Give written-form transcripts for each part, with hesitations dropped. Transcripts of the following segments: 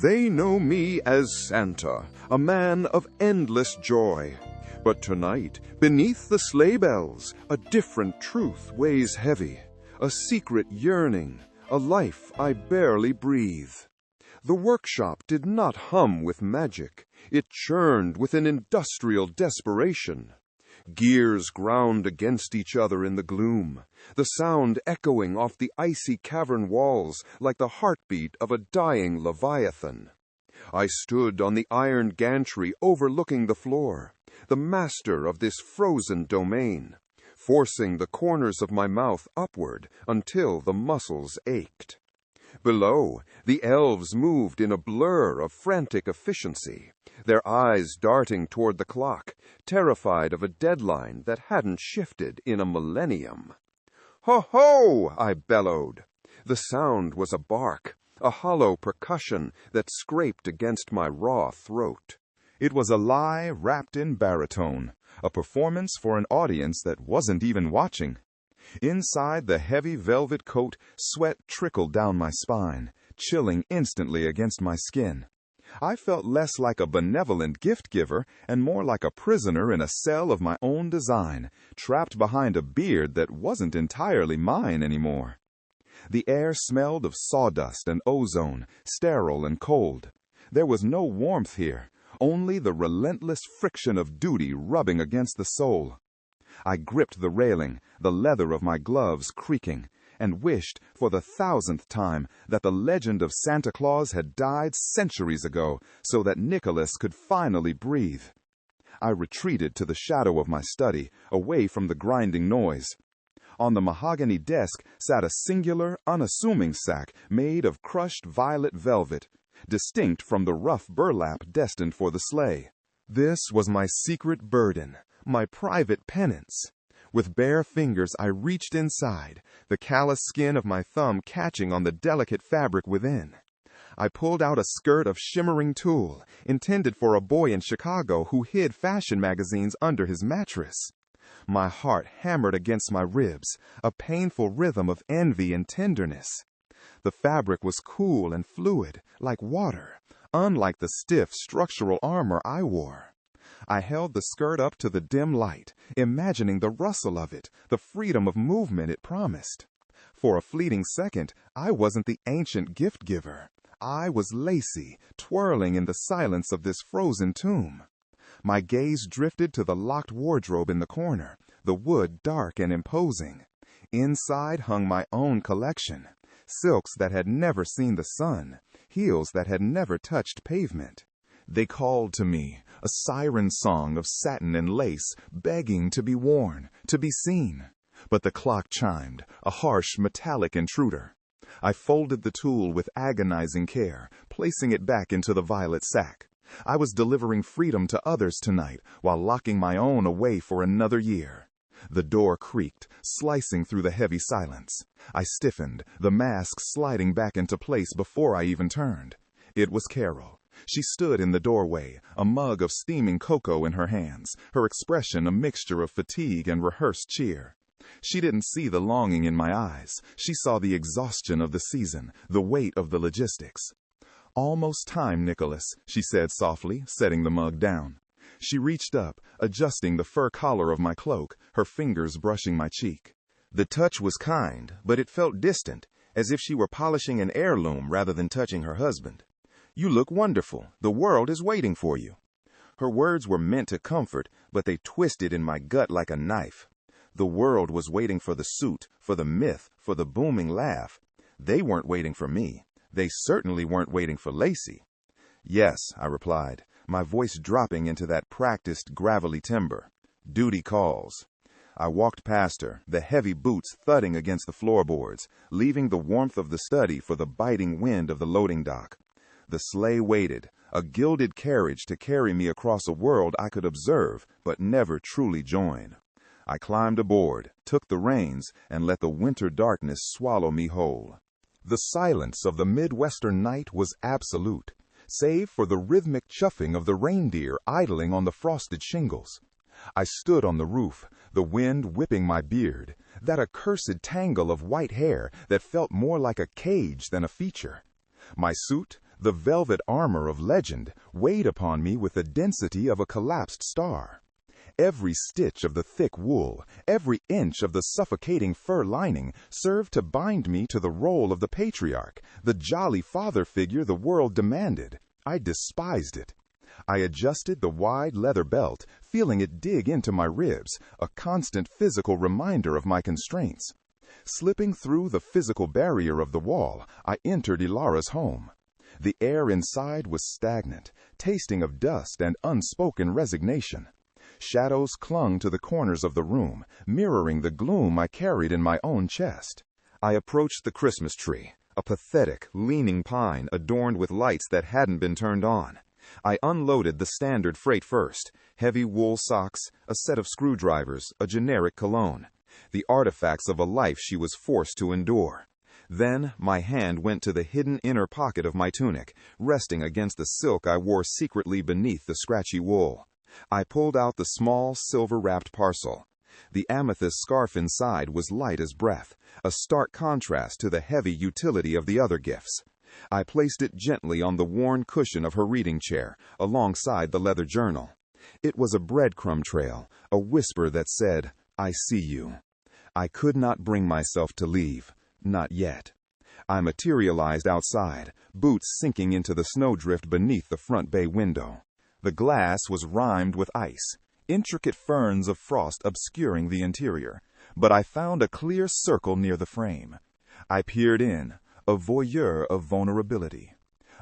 They know me as Santa, a man of endless joy. But tonight, beneath the sleigh bells, a different truth weighs heavy, a secret yearning, a life I barely breathe. The workshop did not hum with magic, it churned with an industrial desperation. Gears ground against each other in the gloom, the sound echoing off the icy cavern walls like the heartbeat of a dying leviathan. I stood on the iron gantry overlooking the floor, the master of this frozen domain, forcing the corners of my mouth upward until the muscles ached. Below, the elves moved in a blur of frantic efficiency, their eyes darting toward the clock, terrified of a deadline that hadn't shifted in a millennium. "Ho-ho!" I bellowed. The sound was a bark, a hollow percussion that scraped against my raw throat. It was a lie wrapped in baritone, a performance for an audience that wasn't even watching. Inside the heavy velvet coat, sweat trickled down my spine, chilling instantly against my skin. I felt less like a benevolent gift-giver and more like a prisoner in a cell of my own design, trapped behind a beard that wasn't entirely mine anymore. The air smelled of sawdust and ozone, sterile and cold. There was no warmth here, only the relentless friction of duty rubbing against the soul. I gripped the railing, the leather of my gloves creaking, and wished, for the 1,000th time, that the legend of Santa Claus had died centuries ago, so that Nicholas could finally breathe. I retreated to the shadow of my study, away from the grinding noise. On the mahogany desk sat a singular, unassuming sack made of crushed violet velvet, distinct from the rough burlap destined for the sleigh. This was my secret burden, my private penance. With bare fingers I reached inside, the callous skin of my thumb catching on the delicate fabric within. I pulled out a skirt of shimmering tulle, intended for a boy in Chicago who hid fashion magazines under his mattress. My heart hammered against my ribs, a painful rhythm of envy and tenderness. The fabric was cool and fluid, like water, unlike the stiff structural armor I wore. I held the skirt up to the dim light, imagining the rustle of it, the freedom of movement it promised. For a fleeting second, I wasn't the ancient gift-giver. I was Lacey, twirling in the silence of this frozen tomb. My gaze drifted to the locked wardrobe in the corner, the wood dark and imposing. Inside hung my own collection, silks that had never seen the sun, heels that had never touched pavement. They called to me, a siren song of satin and lace, begging to be worn, to be seen. But the clock chimed, a harsh metallic intruder. I folded the tulle with agonizing care, placing it back into the violet sack. I was delivering freedom to others tonight, while locking my own away for another year. The door creaked, slicing through the heavy silence. I stiffened, the mask sliding back into place before I even turned. It was Carol. She stood in the doorway, a mug of steaming cocoa in her hands, her expression a mixture of fatigue and rehearsed cheer. She didn't see the longing in my eyes. She saw the exhaustion of the season, the weight of the logistics. "Almost time, Nicholas," she said softly, setting the mug down. She reached up, adjusting the fur collar of my cloak, her fingers brushing my cheek. The touch was kind, but it felt distant, as if she were polishing an heirloom rather than touching her husband. "You look wonderful. The world is waiting for you." Her words were meant to comfort, but they twisted in my gut like a knife. The world was waiting for the suit, for the myth, for the booming laugh. They weren't waiting for me. They certainly weren't waiting for Lacey. "Yes," I replied, my voice dropping into that practiced gravelly timbre. "Duty calls." I walked past her, the heavy boots thudding against the floorboards, leaving the warmth of the study for the biting wind of the loading dock. The sleigh waited, a gilded carriage to carry me across a world I could observe but never truly join. I climbed aboard, took the reins, and let the winter darkness swallow me whole. The silence of the Midwestern night was absolute, save for the rhythmic chuffing of the reindeer idling on the frosted shingles. I stood on the roof, the wind whipping my beard, that accursed tangle of white hair that felt more like a cage than a feature. My suit, The velvet armor of legend weighed upon me with the density of a collapsed star. Every stitch of the thick wool, every inch of the suffocating fur lining served to bind me to the role of the patriarch, the jolly father figure the world demanded. I despised it. I adjusted the wide leather belt, feeling it dig into my ribs, a constant physical reminder of my constraints. Slipping through the physical barrier of the wall, I entered Elara's home. The air inside was stagnant, tasting of dust and unspoken resignation. Shadows clung to the corners of the room, mirroring the gloom I carried in my own chest. I approached the Christmas tree, a pathetic, leaning pine adorned with lights that hadn't been turned on. I unloaded the standard freight first: heavy wool socks, a set of screwdrivers, a generic cologne, the artifacts of a life she was forced to endure. Then my hand went to the hidden inner pocket of my tunic, resting against the silk I wore secretly beneath the scratchy wool. I pulled out the small, silver-wrapped parcel. The amethyst scarf inside was light as breath, a stark contrast to the heavy utility of the other gifts. I placed it gently on the worn cushion of her reading chair, alongside the leather journal. It was a breadcrumb trail, a whisper that said, "I see you." I could not bring myself to leave, not yet. I materialized outside, boots sinking into the snowdrift beneath the front bay window. The glass was rimed with ice, intricate ferns of frost obscuring the interior, but I found a clear circle near the frame. I peered in, a voyeur of vulnerability.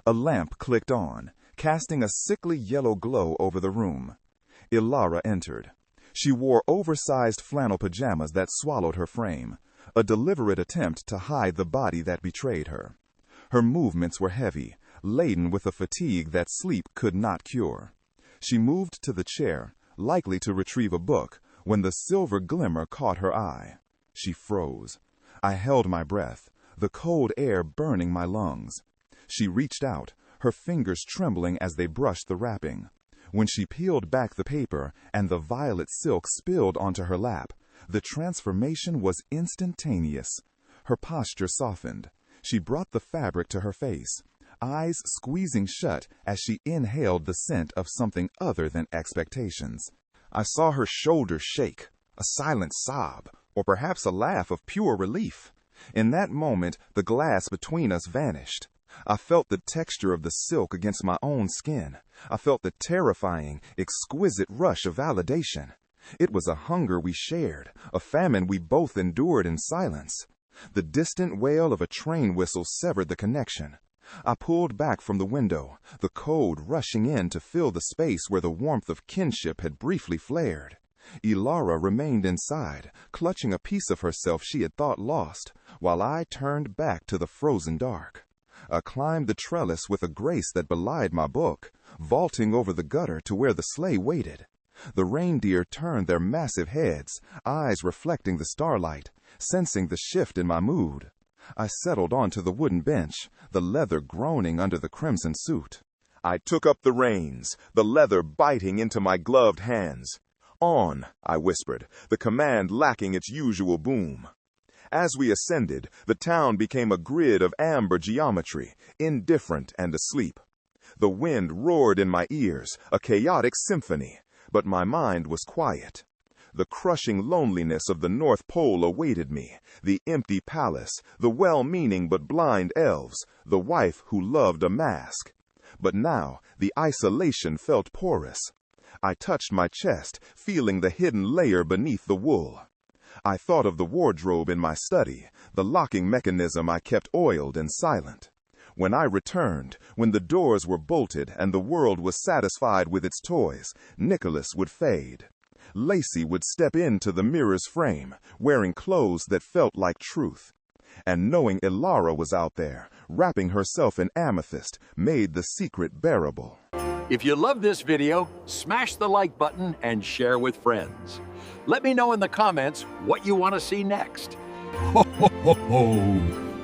A lamp clicked on, casting a sickly yellow glow over the room. Elara entered. She wore oversized flannel pajamas that swallowed her frame, a deliberate attempt to hide the body that betrayed her. Her movements were heavy, laden with a fatigue that sleep could not cure. She moved to the chair, likely to retrieve a book, when the silver glimmer caught her eye. She froze. I held my breath, the cold air burning my lungs. She reached out, her fingers trembling as they brushed the wrapping. When she peeled back the paper and the violet silk spilled onto her lap, the transformation was instantaneous. Her posture softened. She brought the fabric to her face, eyes squeezing shut as she inhaled the scent of something other than expectations. I saw her shoulders shake, a silent sob, or perhaps a laugh of pure relief. In that moment, the glass between us vanished. I felt the texture of the silk against my own skin. I felt the terrifying, exquisite rush of validation. It was a hunger we shared, a famine we both endured in silence. The distant wail of a train whistle severed the connection. I pulled back from the window, the cold rushing in to fill the space where the warmth of kinship had briefly flared. Elara remained inside, clutching a piece of herself she had thought lost, while I turned back to the frozen dark. I climbed the trellis with a grace that belied my book, vaulting over the gutter to where the sleigh waited. The reindeer turned their massive heads, eyes reflecting the starlight, sensing the shift in my mood. I settled onto the wooden bench, the leather groaning under the crimson suit. I took up the reins, the leather biting into my gloved hands. "On," I whispered, the command lacking its usual boom. As we ascended, the town became a grid of amber geometry, indifferent and asleep. The wind roared in my ears, a chaotic symphony, but my mind was quiet. The crushing loneliness of the North Pole awaited me, the empty palace, the well-meaning but blind elves, the wife who loved a mask. But now the isolation felt porous. I touched my chest, feeling the hidden layer beneath the wool. I thought of the wardrobe in my study, the locking mechanism I kept oiled and silent. When I returned, when the doors were bolted and the world was satisfied with its toys, Nicholas would fade. Lacey would step into the mirror's frame, wearing clothes that felt like truth. And knowing Elara was out there, wrapping herself in amethyst, made the secret bearable. If you love this video, smash the like button and share with friends. Let me know in the comments what you want to see next. Ho, ho, ho, ho.